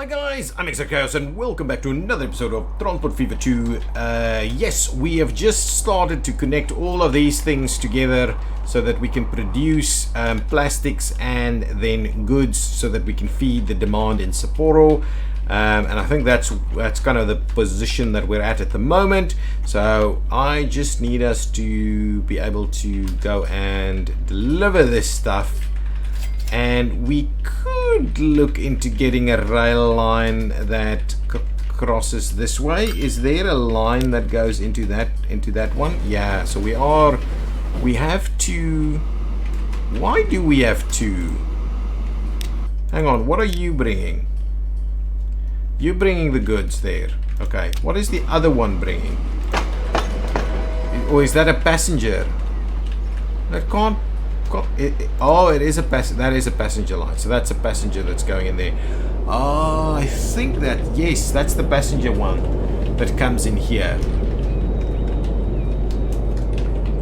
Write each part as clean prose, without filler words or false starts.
Hi guys, I'm Exactchaos and welcome back to another episode of Transport Fever 2. Yes, we have just started to connect all of these things together so that we can produce plastics and then goods so that we can feed the demand in Sapporo. And I think that's kind of the position that we're at the moment. So I just need us to be able to go and deliver this stuff. And we could look into getting a rail line that crosses this way. Is there a line that goes into that one? Yeah, so we have to. Why do we have to? Hang on, what are you bringing? You're bringing the goods there. Okay, what is the other one bringing? Or is that a passenger? That can't. It is a that is a passenger line, so that's a passenger that's going in there. Oh, I think that, yes, that's the passenger one that comes in here.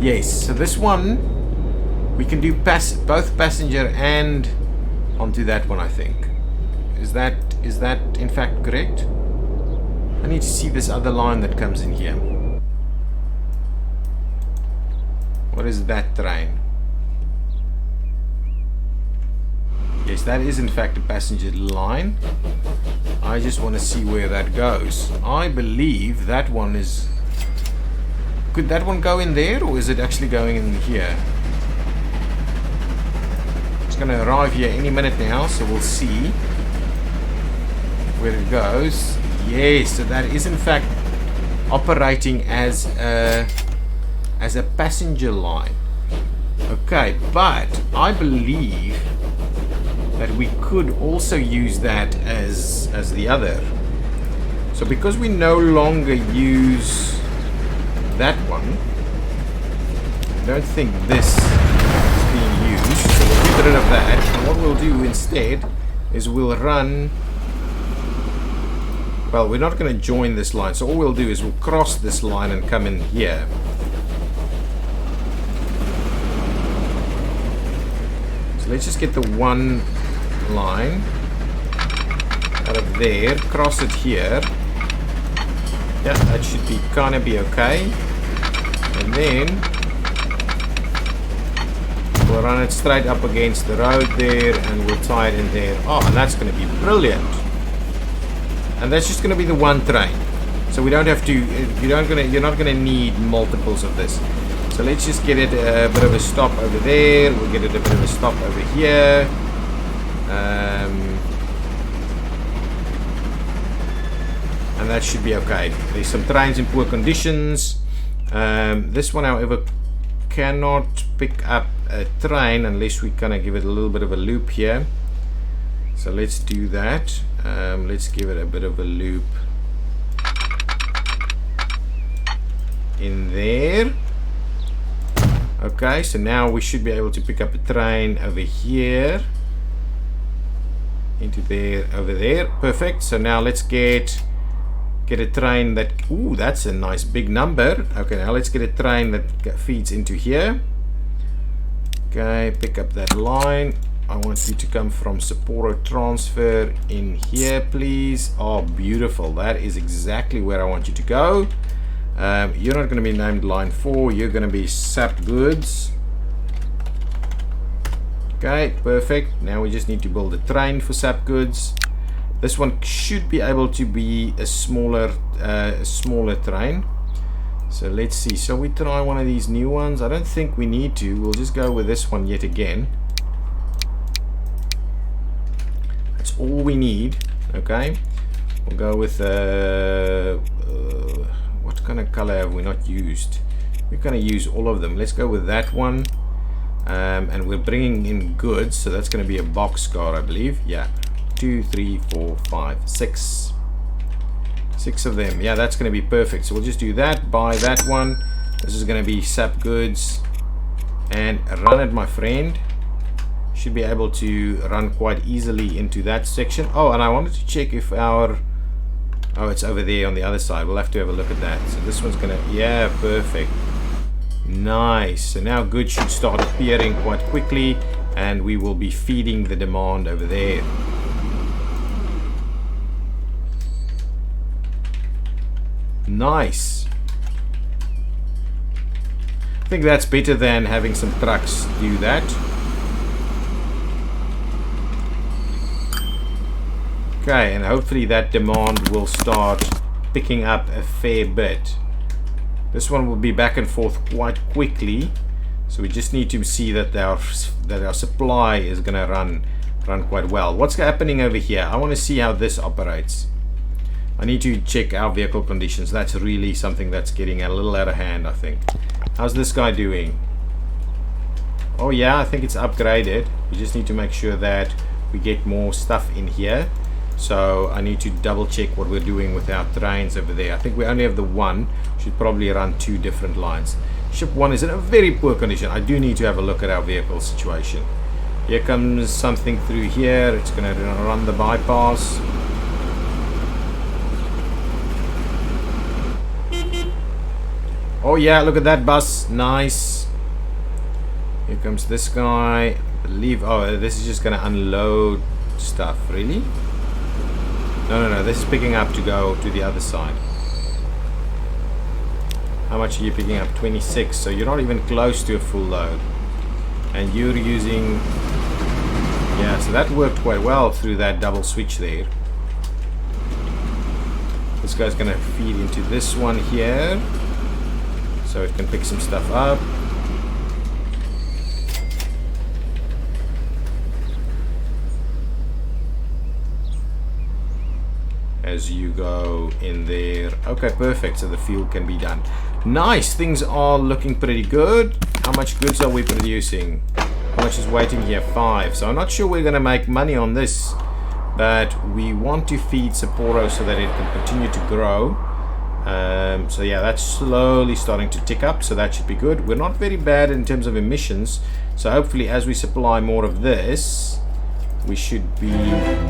Yes, so this one we can do both passenger and onto that one, I think. Is that in fact correct? I need to see this other line that comes in here. What is that train? Yes, that is in fact a passenger line. I just want to see where that goes. I believe that one is... Could that one go in there, or is it actually going in here? It's going to arrive here any minute now, so we'll see where it goes. Yes, so that is in fact operating as a passenger line. Okay, but I believe that we could also use that as the other. So because we no longer use that one, I don't think this is being used, so we'll get rid of that. And what we'll do instead is we'll run... Well, we're not going to join this line, so all we'll do is we'll cross this line and come in here. So let's just get the one line out of there, cross it here. Yeah, that should be kind of be okay. And then we'll run it straight up against the road there, and we'll tie it in there. Oh, and that's going to be brilliant. And that's just going to be the one train, so we don't have to. You're not going to need multiples of this. So let's just get it a bit of a stop over there. We'll get it a bit of a stop over here. And that should be okay. There's some trains in poor conditions. This one, however, cannot pick up a train unless we kind of give it a little bit of a loop here. So let's do that. Let's give it a bit of a loop in there. Okay, so now we should be able to pick up a train over here into there, over there. Perfect. So now let's get a train that... Ooh, that's a nice big number. Okay, now let's get a train that feeds into here. Okay, pick up that line. I want you to come from Sapporo transfer in here, please. Oh, beautiful. That is exactly where I want you to go. You're not going to be named line 4. You're going to be SAP Goods. Okay, perfect. Now we just need to build a train for SAP Goods. This one should be able to be a smaller train. So let's see. Shall we try one of these new ones? I don't think we need to. We'll just go with this one yet again. That's all we need. Okay. We'll go with what kind of color have we not used? We're going to use all of them. Let's go with that one. And we're bringing in goods, so that's going to be a boxcar, I believe. Yeah, 2, 3, 4, 5, 6. 6 of them. Yeah, that's going to be perfect. So we'll just do that. Buy that one. This is going to be SAP Goods, and run it, my friend. Should be able to run quite easily into that section. Oh, and I wanted to check if our... Oh, it's over there on the other side. We'll have to have a look at that. So this one's going to... Yeah, perfect. Nice. So now goods should start appearing quite quickly, and we will be feeding the demand over there. Nice. I think that's better than having some trucks do that. Okay, and hopefully that demand will start picking up a fair bit. This one will be back and forth quite quickly, so we just need to see that our supply is going to run quite well. What's happening over here? I want to see how this operates. I need to check our vehicle conditions. That's really something that's getting a little out of hand, I think. How's this guy doing? Oh yeah, I think it's upgraded. We just need to make sure that we get more stuff in here. So I need to double check what we're doing with our trains over there. I think we only have the one. Should probably run 2 different lines. Ship 1 is in a very poor condition. I do need to have a look at our vehicle situation. Here comes something through here. It's going to run the bypass. Oh yeah, look at that bus. Nice. Here comes this guy. I believe, oh, this is just going to unload stuff. Really? No, this is picking up to go to the other side. How much are you picking up? 26, so you're not even close to a full load. And you're using... Yeah, so that worked quite well through that double switch there. This guy's going to feed into this one here, so it can pick some stuff up. As you go in there. Okay, perfect. So the fuel can be done. Nice. Things are looking pretty good. How much goods are we producing? How much is waiting here? 5. So I'm not sure we're going to make money on this, but we want to feed Sapporo so that it can continue to grow. So yeah, that's slowly starting to tick up, so that should be good. We're not very bad in terms of emissions, so hopefully as we supply more of this, we should be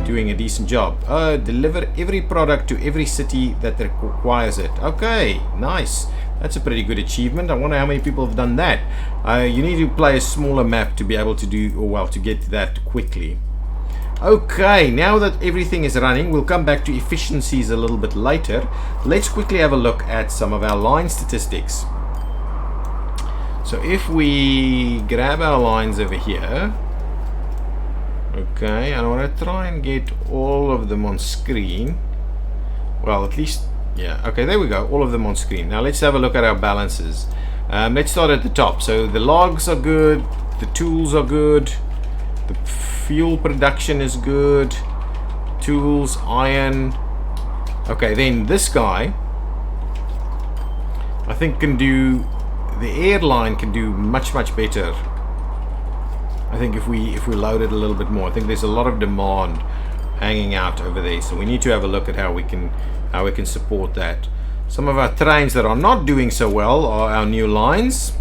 doing a decent job. Deliver every product to every city that requires it. Okay, nice. That's a pretty good achievement. I wonder how many people have done that. You need to play a smaller map to be able to do, or well, to get that quickly. Okay, now that everything is running, we'll come back to efficiencies a little bit later. Let's quickly have a look at some of our line statistics. So if we grab our lines over here, okay, and I want to try and get all of them on screen. Well, at least, yeah, okay, there we go, all of them on screen. Now let's have a look at our balances. Let's start at the top. So the logs are good, the tools are good, the fuel production is good, tools, iron. Okay, then this guy, I think can do, the airline can do much better. I think if we load it a little bit more. I think there's a lot of demand hanging out over there, so we need to have a look at how we can support that. Some of our trains that are not doing so well are our new lines,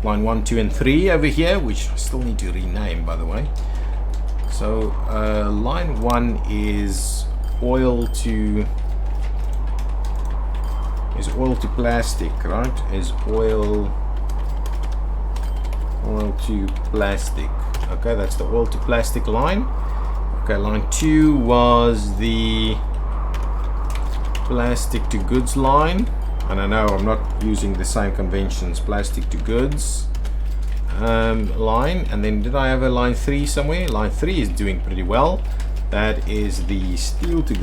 line 1, 2 and 3 over here, which I still need to rename, by the way. So line 1 is oil to plastic, right? Is oil to plastic. Okay, that's the oil to plastic line. Okay, line 2 was the plastic to goods line, and I know I'm not using the same conventions. Plastic to goods line, and then did I have a line 3 somewhere? Line 3 is doing pretty well. That is the steel to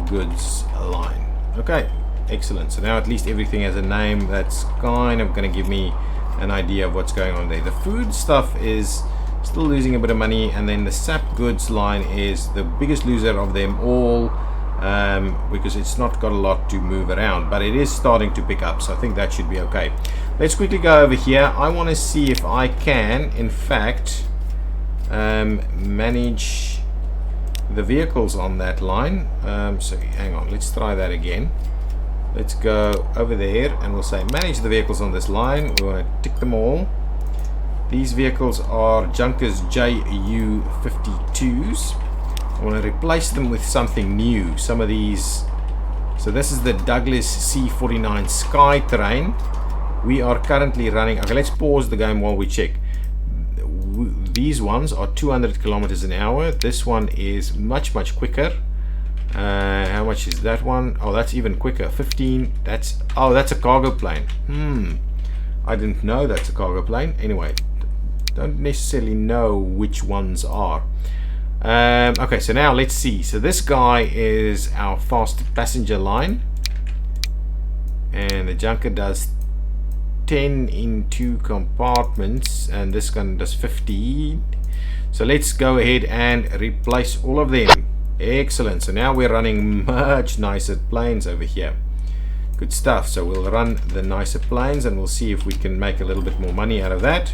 goods line. Okay, excellent. So now at least everything has a name that's kind of going to give me an idea of what's going on there. The food stuff is still losing a bit of money, and then the SAP Goods line is the biggest loser of them all, because it's not got a lot to move around, but it is starting to pick up, so I think that should be okay. Let's quickly go over here. I want to see if I can in fact manage the vehicles on that line. So hang on, let's try that again. Let's go over there and we'll say manage the vehicles on this line. We want to tick them all. These vehicles are Junkers JU52s. I want to replace them with something new. Some of these. So this is the Douglas C49 Skytrain. We are currently running. Okay, let's pause the game while we check. These ones are 200 kilometers an hour. This one is much quicker. How much is that one? Oh, that's even quicker. 15. That's a cargo plane. I didn't know that's a cargo plane. Anyway, don't necessarily know which ones are. Okay, so now let's see. So this guy is our fast passenger line, and the junker does 10 in 2 compartments, and this one does 15. So let's go ahead and replace all of them. Excellent. So now we're running much nicer planes over here. Good stuff. So we'll run the nicer planes and we'll see if we can make a little bit more money out of that.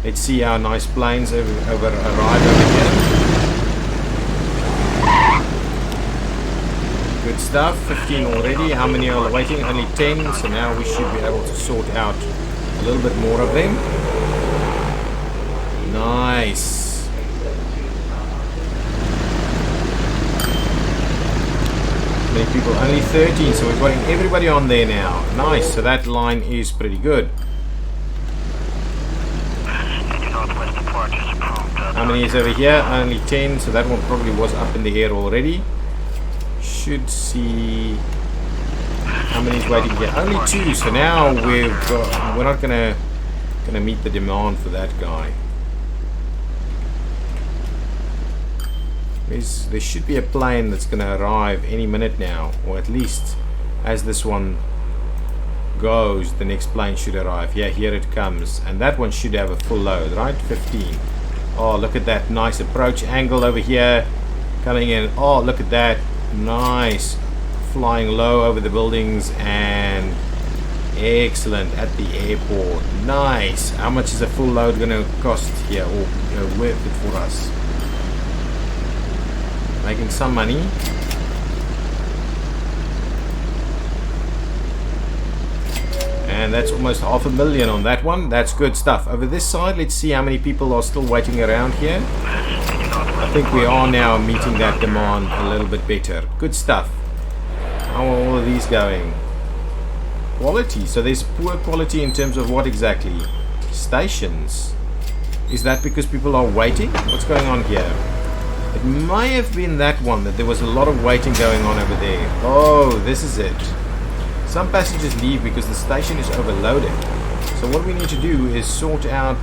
Let's see our nice planes arrive over here. Good stuff. 15 already. How many are waiting? Only 10. So now we should be able to sort out a little bit more of them. Nice. Many people, only 13, so we're putting everybody on there now. Nice, so that line is pretty good. How many is over here? Only 10, so that one probably was up in the air already. Should see how many is waiting here. Only 2, so now we're not gonna meet the demand for that guy. There should be a plane that's going to arrive any minute now, or at least as this one goes, the next plane should arrive. Yeah, here it comes, and that one should have a full load, right? 15. Oh, look at that nice approach angle over here coming in. Oh, look at that, nice, flying low over the buildings, and excellent at the airport. Nice. How much is a full load going to cost here, or worth it for us? Making some money. And that's almost 500,000 on that one. That's good stuff. Over this side, let's see how many people are still waiting around here. I think we are now meeting that demand a little bit better. Good stuff. How are all of these going? Quality. So there's poor quality in terms of what exactly? Stations. Is that because people are waiting? What's going on here? It may have been that one, that there was a lot of waiting going on over there. Oh, this is it. Some passengers leave because the station is overloaded. So what we need to do is sort out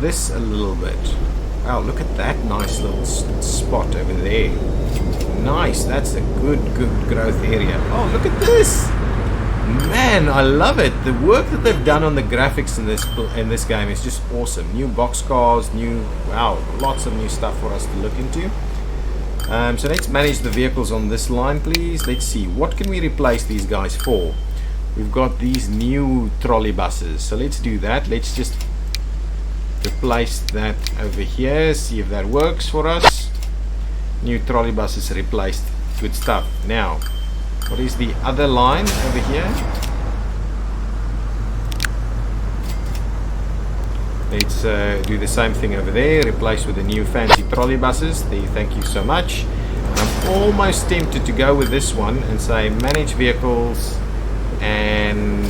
this a little bit. Wow, look at that nice little spot over there. Nice, that's a good growth area. Oh, look at this. Man, I love it. The work that they've done on the graphics in this game is just awesome. New boxcars, wow, lots of new stuff for us to look into. So let's manage the vehicles on this line, please. Let's see, what can we replace these guys for? We've got these new trolley buses, so let's do that. Let's just replace that over here, see if that works for us. New trolley buses replaced. Good stuff. Now, what is the other line over here? Let's do the same thing over there. Replace with the new fancy trolley buses. There, thank you so much. I'm almost tempted to go with this one and say manage vehicles, and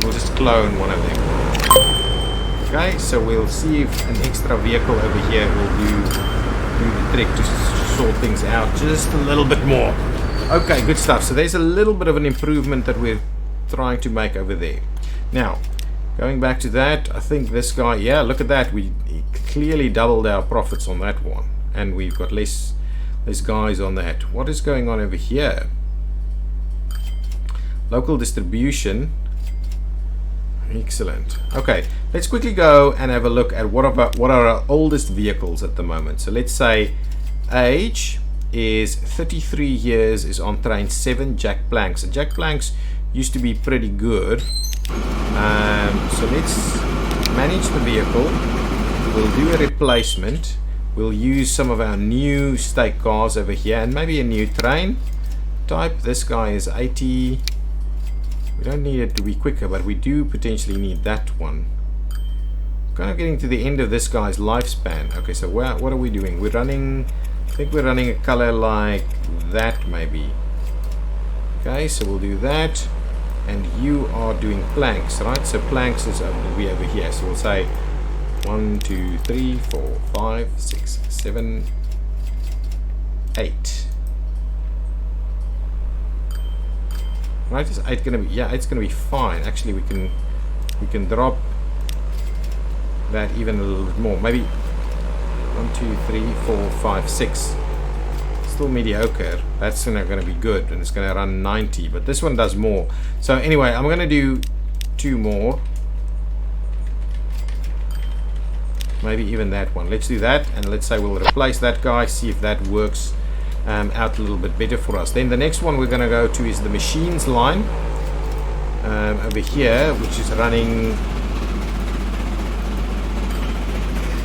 we'll just clone one of them. Okay, so we'll see if an extra vehicle over here will do the trick to sort things out just a little bit more. Okay, good stuff. So there's a little bit of an improvement that we're trying to make over there. Now, going back to that, I think this guy, yeah, look at that. We clearly doubled our profits on that one. And we've got less guys on that. What is going on over here? Local distribution. Excellent. Okay, let's quickly go and have a look at what are our oldest vehicles at the moment. So let's say age is 33 years, is on train 7, jack planks. And jack planks used to be pretty good. So let's manage the vehicle. We'll do a replacement. We'll use some of our new stake cars over here, and maybe a new train type. This guy is 80. We don't need it to be quicker, but we do potentially need that one. Kind of getting to the end of this guy's lifespan. Okay, so what are we doing? We're running, I think we're running a color like that maybe. Okay, so we'll do that. And you are doing planks, right? So planks is will be over here. So we'll say 1, 2, 3, 4, 5, 6, 7, 8. Right, is 8 gonna be, yeah, it's gonna be fine. Actually, we can drop that even a little bit more. Maybe 1, 2, 3, 4, 5, 6. Still mediocre. That's not gonna be good, and it's gonna run 90. But this one does more. So anyway, I'm gonna do 2 more. Maybe even that one. Let's do that, and let's say we'll replace that guy. See if that works out a little bit better for us. Then the next one we're going to go to is the machines line over here, which is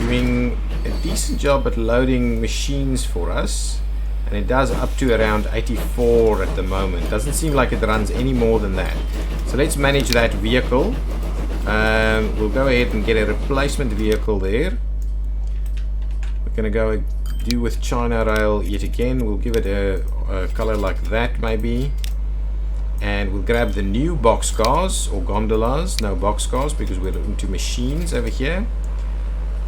doing a decent job at loading machines for us, and it does up to around 84 at the moment. Doesn't seem like it runs any more than that. So let's manage that vehicle. We'll go ahead and get a replacement vehicle there. We're going to go do with China Rail yet again. We'll give it a color like that maybe, and we'll grab the new boxcars or gondolas. No boxcars because we're into machines over here.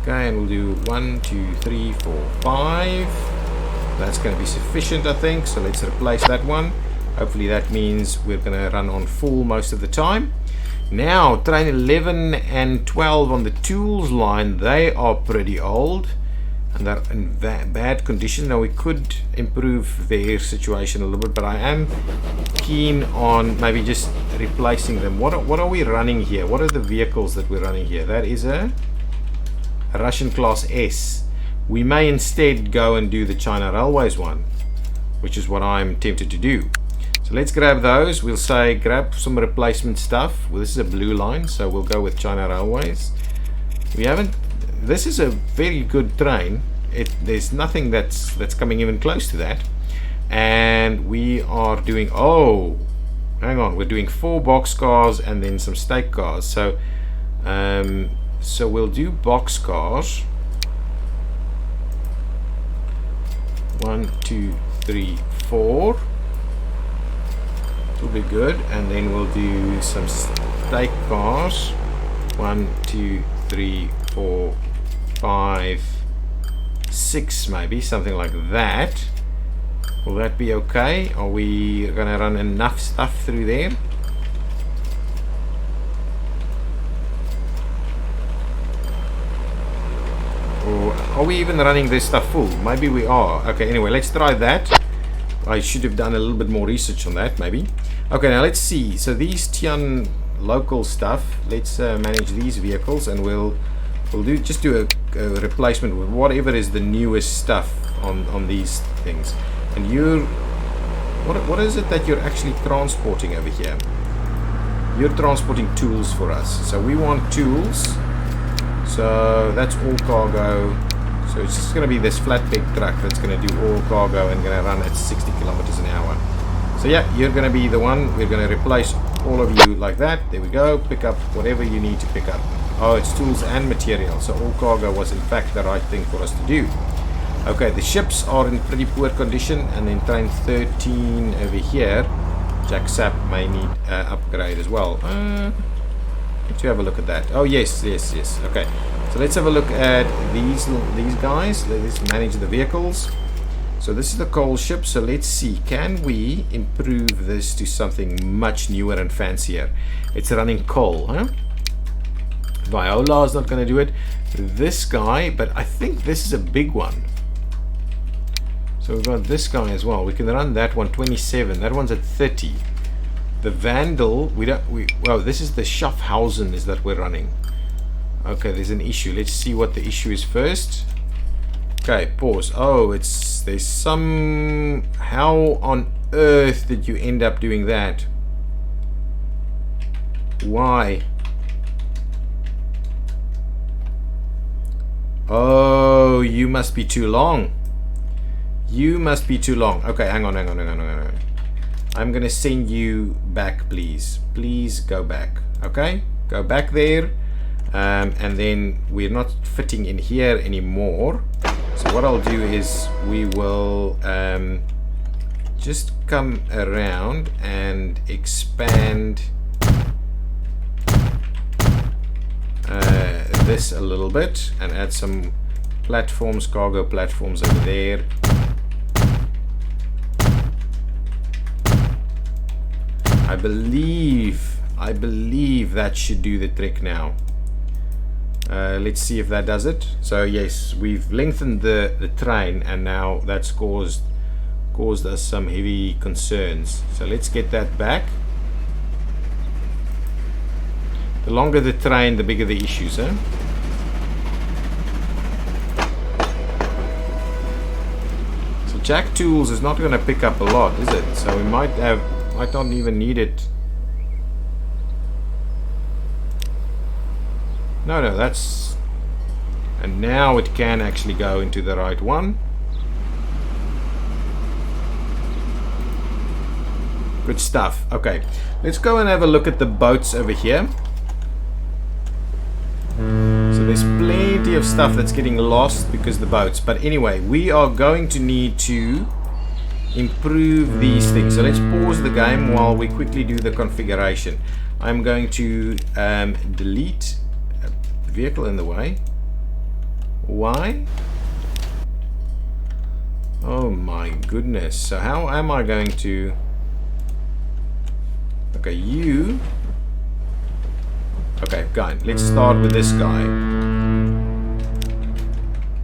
Okay, and we'll do 1, 2, 3, 4, 5. That's going to be sufficient, I think. So let's replace that one. Hopefully that means we're going to run on full most of the time. Now train 11 and 12 on the tools line, they are pretty old and they're in bad condition. Now we could improve their situation a little bit, but I am keen on maybe just replacing them. What are we running here? What are the vehicles that we're running here? That is a Russian class S. We may instead go and do the China Railways one, which is what I'm tempted to do. So let's grab those. We'll say grab some replacement stuff. Well, this is a blue line, so we'll go with China Railways. We haven't. This is a very good train. There's nothing that's coming even close to that. And we are doing. Oh, hang on. We're doing 4 boxcars and then some stake cars. So, so we'll do boxcars. 1, 2, 3, 4. Will be good, and then we'll do some stake cars. 1, 2, 3, 4, 5, 6, maybe something like that. Will that be okay? Are we gonna run enough stuff through there? Or are we even running this stuff full? Maybe we are. Okay, anyway, let's try that. I should have done a little bit more research on that, maybe. Okay, now let's see. So these Tian local stuff, let's manage these vehicles, and we'll do a replacement with whatever is the newest stuff on these things. And what is it that you're actually transporting over here? You're transporting tools for us. So we want tools. So that's all cargo. So it's just going to be this flatbed truck that's going to do all cargo and going to run at 60 kilometers an hour. So yeah, you're going to be the one. We're going to replace all of you like that. There we go. Pick up whatever you need to pick up. Oh, it's tools and material. So all cargo was in fact the right thing for us to do. Okay, the ships are in pretty poor condition, and then train 13 over here. Jack Sap may need upgrade as well. Let's have a look at that. Oh yes. Okay. So let's have a look at these guys. Let's manage the vehicles. So this is the coal ship. So let's see, can we improve this to something much newer and fancier? It's running coal, huh? Viola is not going to do it. This guy, but I think this is a big one. So we've got this guy as well. We can run that one 27. That one's at 30. The Vandal, well, this is the Schaffhausen is that we're running. Okay, there's an issue. Let's see what the issue is first. Okay, pause. Oh, there's some. How on earth did you end up doing that? Why? Oh, you must be too long. You must be too long. Okay, hang on. I'm gonna send you back, please. Please go back. Okay, go back there. And then we're not fitting in here anymore. So what I'll do is we will just come around and expand this a little bit and add some platforms, cargo platforms over there. I believe that should do the trick now. Let's see if that does it. So yes, we've lengthened the train, and now that's caused us some heavy concerns. So let's get that back. The longer the train, the bigger the issues, huh? So jack tools is not going to pick up a lot, is it? So we might not even need it. No, that's... And now it can actually go into the right one. Good stuff. Okay, let's go and have a look at the boats over here. So there's plenty of stuff that's getting lost because of the boats. But anyway, we are going to need to improve these things. So let's pause the game while we quickly do the configuration. I'm going to delete a vehicle in the way. Why? Oh my goodness. So how am I going to... Okay, you... Okay, fine. Let's start with this guy.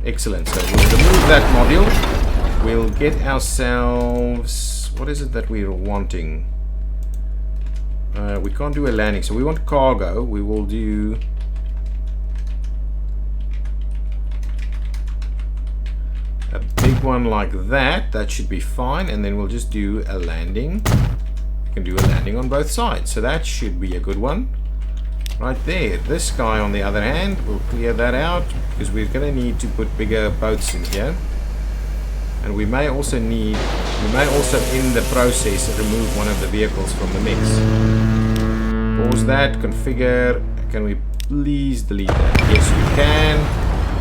Excellent. So we'll remove that module. We'll get ourselves... What is it that we're wanting? We can't do a landing, so we want cargo. We will do... a big one like that. That should be fine. And then we'll just do a landing. We can do a landing on both sides. So that should be a good one. Right there. This guy on the other hand, we'll clear that out because we're going to need to put bigger boats in here. And we may also in the process remove one of the vehicles from the mix. Pause that, configure. Can we please delete that? Yes, we can.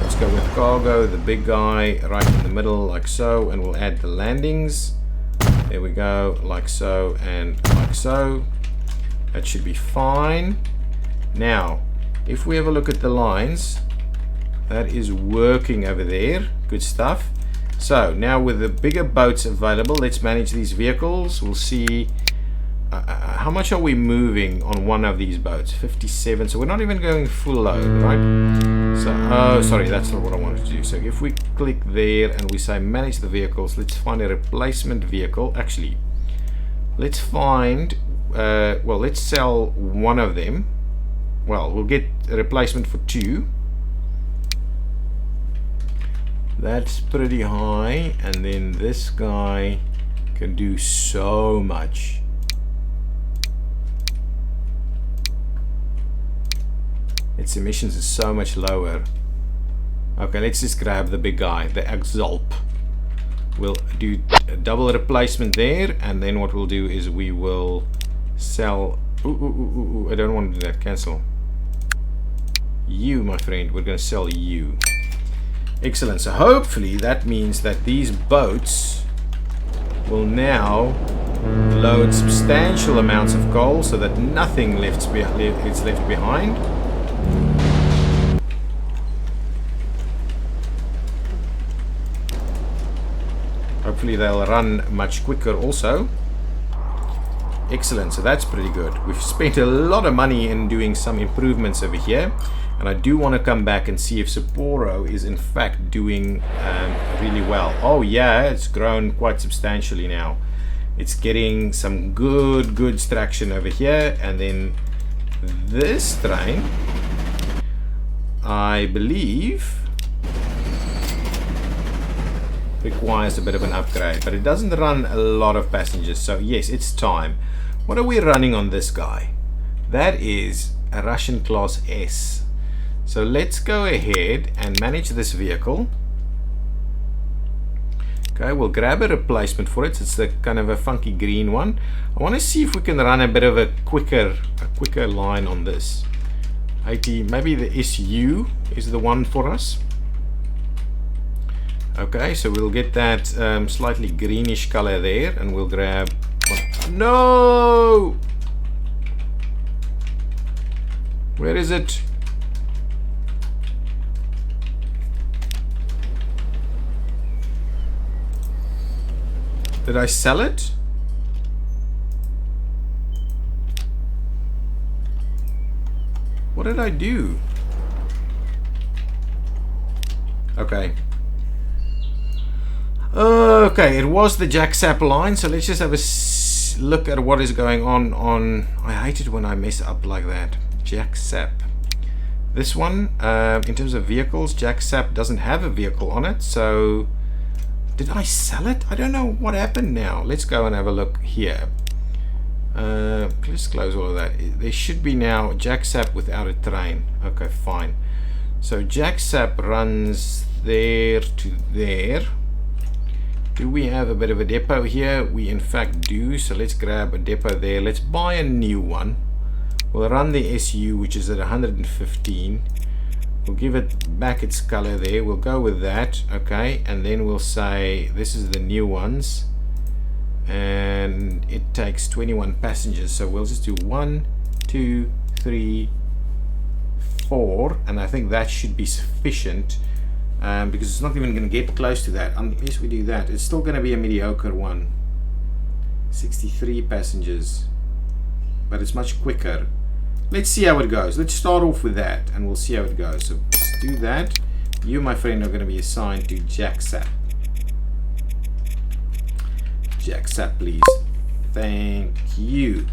Let's go with cargo, the big guy right in the middle like so, and we'll add the landings. There we go, like so and like so. That should be fine. Now, if we have a look at the lines, that is working over there. Good stuff. So, now with the bigger boats available, let's manage these vehicles. We'll see how much are we moving on one of these boats. 57. So, we're not even going full load, right? So, oh, sorry, that's not what I wanted to do. So, if we click there and we say manage the vehicles, let's find a replacement vehicle. Actually, let's find, well, let's sell one of them. Well, we'll get a replacement for 2. That's pretty high. And then this guy can do so much. Its emissions is so much lower. Okay, let's just grab the big guy, the Exactchaos. We'll do a double replacement there. And then what we'll do is we will sell... Ooh, I don't want to do that. Cancel. You, my friend, we're going to sell you. Excellent. So hopefully that means that these boats will now load substantial amounts of coal so that nothing is left behind. Hopefully they'll run much quicker also. Excellent. So that's pretty good. We've spent a lot of money in doing some improvements over here. And I do want to come back and see if Sapporo is in fact doing really well. Oh yeah, it's grown quite substantially now. It's getting some good traction over here. And then this train, I believe, requires a bit of an upgrade. But it doesn't run a lot of passengers. So yes, it's time. What are we running on this guy? That is a Russian Class S. So let's go ahead and manage this vehicle. Okay, we'll grab a replacement for it. It's the kind of a funky green one. I want to see if we can run a bit of a quicker line on this. 80, maybe the SU is the one for us. Okay, so we'll get that slightly greenish color there, and we'll grab... No! Where is it? Did I sell it? What did I do? Okay. Okay, it was the JackSap line, so let's just have a look at what is going on. I hate it when I mess up like that. JackSap. This one, in terms of vehicles, JackSap doesn't have a vehicle on it, so did I sell it? I don't know what happened now. Let's go and have a look here. Let's close all of that. There should be now JackSap without a train. Okay, fine. So JackSap runs there to there. Do we have a bit of a depot here? We in fact do. So let's grab a depot there. Let's buy a new one. We'll run the SU, which is at 115. We'll give it back its color there. We'll go with that. Okay. And then we'll say this is the new ones. And it takes 21 passengers. So we'll just do 1, 2, 3, 4. And I think that should be sufficient. Because it's not even going to get close to that unless we do that. It's still going to be a mediocre one. 63 passengers, but it's much quicker. Let's see how it goes. Let's start off with that and we'll see how it goes. So let's do that. You, my friend, are going to be assigned to JackSap. JackSap, please. Thank you.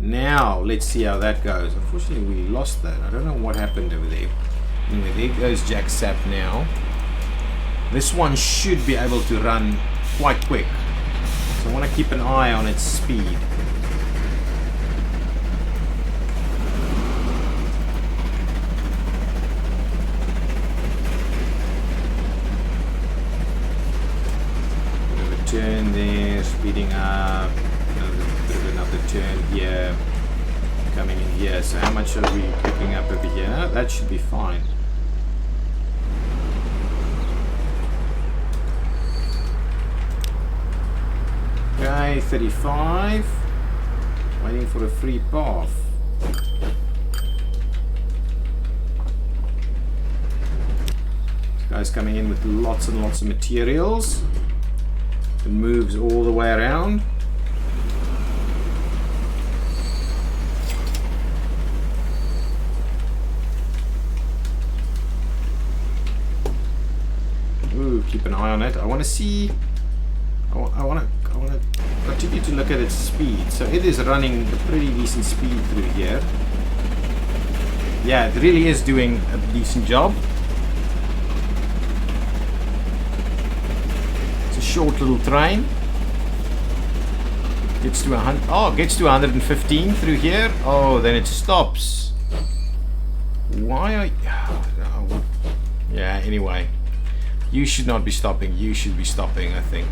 Now let's see how that goes. Unfortunately we lost that. I don't know what happened over there. Anyway, there goes JackSap now. This one should be able to run quite quick. So I want to keep an eye on its speed. Bit of a turn there, speeding up. Bit of another turn here. Coming in here. So how much are we picking up over here? No, that should be fine. Okay, 35. Waiting for a free path. This guy's coming in with lots and lots of materials. It moves all the way around. Ooh, keep an eye on it. I want to see. I want to continue to look at its speed. So it is running a pretty decent speed through here. Yeah, it really is doing a decent job. It's a short little train. Gets to 100. Oh, gets to 115 through here. Oh, then it stops. Why are? Oh, yeah. Anyway. You should not be stopping. You should be stopping, I think.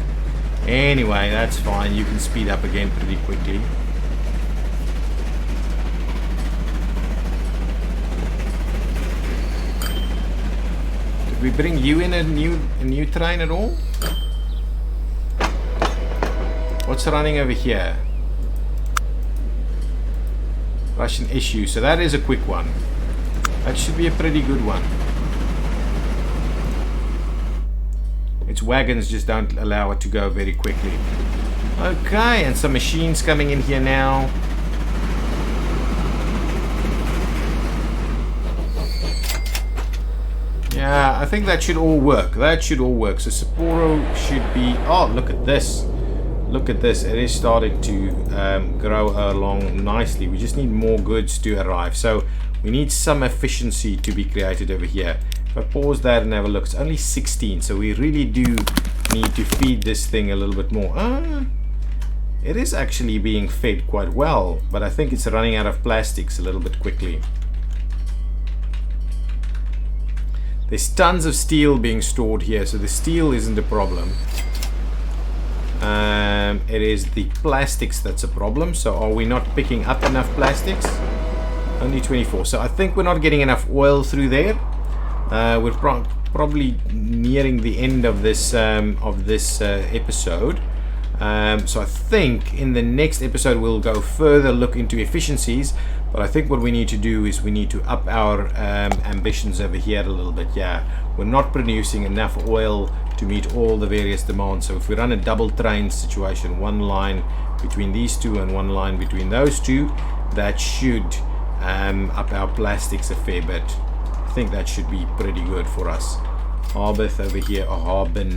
Anyway, that's fine. You can speed up again pretty quickly. Did we bring you in a new train at all? What's running over here? Russian issue. So that is a quick one. That should be a pretty good one. Its wagons just don't allow it to go very quickly. Okay, and some machines coming in here now. Yeah, I think that should all work. That should all work. So Sapporo should be... Oh, look at this. Look at this. It is starting to grow along nicely. We just need more goods to arrive. So we need some efficiency to be created over here. If I pause that and have a look, it's only 16, so we really do need to feed this thing a little bit more. It is actually being fed quite well, but I think it's running out of plastics a little bit quickly. There's tons of steel being stored here, so the steel isn't a problem. It is the plastics that's a problem, so are we not picking up enough plastics? Only 24, so I think we're not getting enough oil through there. We're probably nearing the end of this episode. So I think in the next episode we'll go further look into efficiencies. But I think what we need to do is we need to up our ambitions over here a little bit. Yeah, we're not producing enough oil to meet all the various demands. So if we run a double train situation, one line between these two and one line between those two, that should up our plastics a fair bit. I think that should be pretty good for us. Harbin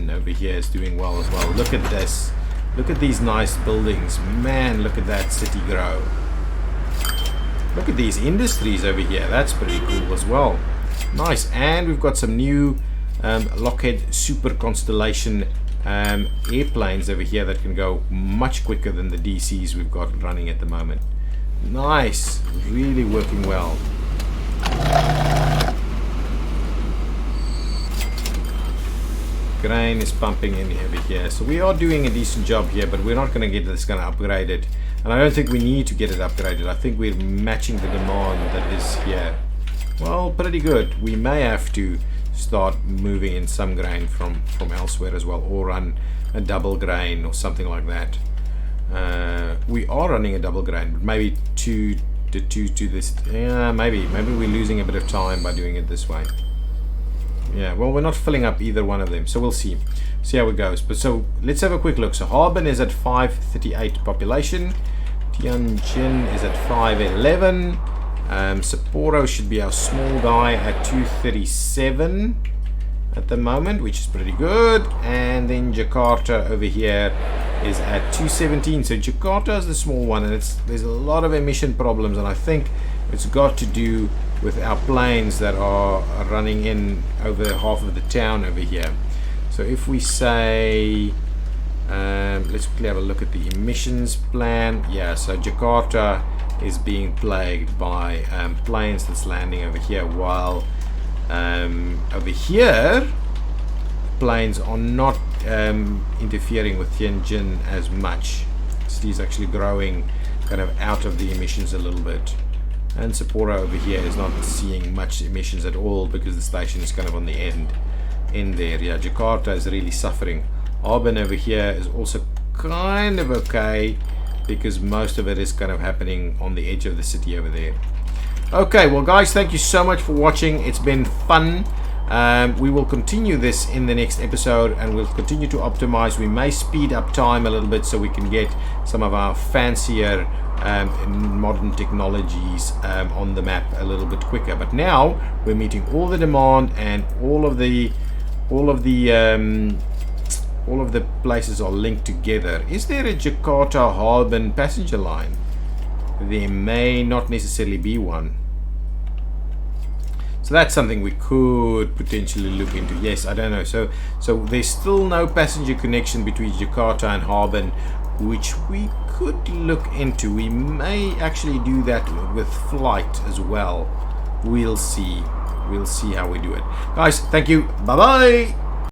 over here is doing well as well. Look at this. Look at these nice buildings. Man, look at that city grow. Look at these industries over here. That's pretty cool as well. Nice. And we've got some new Lockheed Super Constellation airplanes over here that can go much quicker than the DCs we've got running at the moment. Nice. Really working well. Grain is pumping in over here, so we are doing a decent job here, but we're not going to get this kind of upgraded, and I don't think we need to get it upgraded. I think we're matching the demand that is here. Well, pretty good. We may have to start moving in some grain from elsewhere as well, or run a double grain or something like that. We are running a double grain, but maybe two to this. Yeah, maybe we're losing a bit of time by doing it this way. Yeah, well, we're not filling up either one of them, so we'll see how it goes. But so let's have a quick look. So Harbin is at 538 population. Tianjin is at 511. Sapporo should be our small guy at 237 at the moment, which is pretty good. And then Jakarta over here is at 217. So Jakarta is the small one, and there's a lot of emission problems, and I think it's got to do with our planes that are running in over half of the town over here. So if we say, let's quickly have a look at the emissions plan. Yeah, so Jakarta is being plagued by planes that's landing over here, while over here planes are not interfering with Tianjin as much. City's actually growing kind of out of the emissions a little bit. And Sapporo over here is not seeing much emissions at all because the station is kind of on the end there. Yeah, Jakarta is really suffering. Harbin over here is also kind of okay because most of it is kind of happening on the edge of the city over there. Okay, well guys, thank you so much for watching. It's been fun. We will continue this in the next episode, and we'll continue to optimize. We may speed up time a little bit so we can get some of our fancier modern technologies on the map a little bit quicker. But now we're meeting all the demand, and all of the places are linked together. Is there a Jakarta Harbin passenger line? There may not necessarily be one. So that's something we could potentially look into. Yes, I don't know. So there's still no passenger connection between Jakarta and Harbin, which we could look into. We may actually do that with flight as well. We'll see how we do it. Guys, thank you. Bye bye.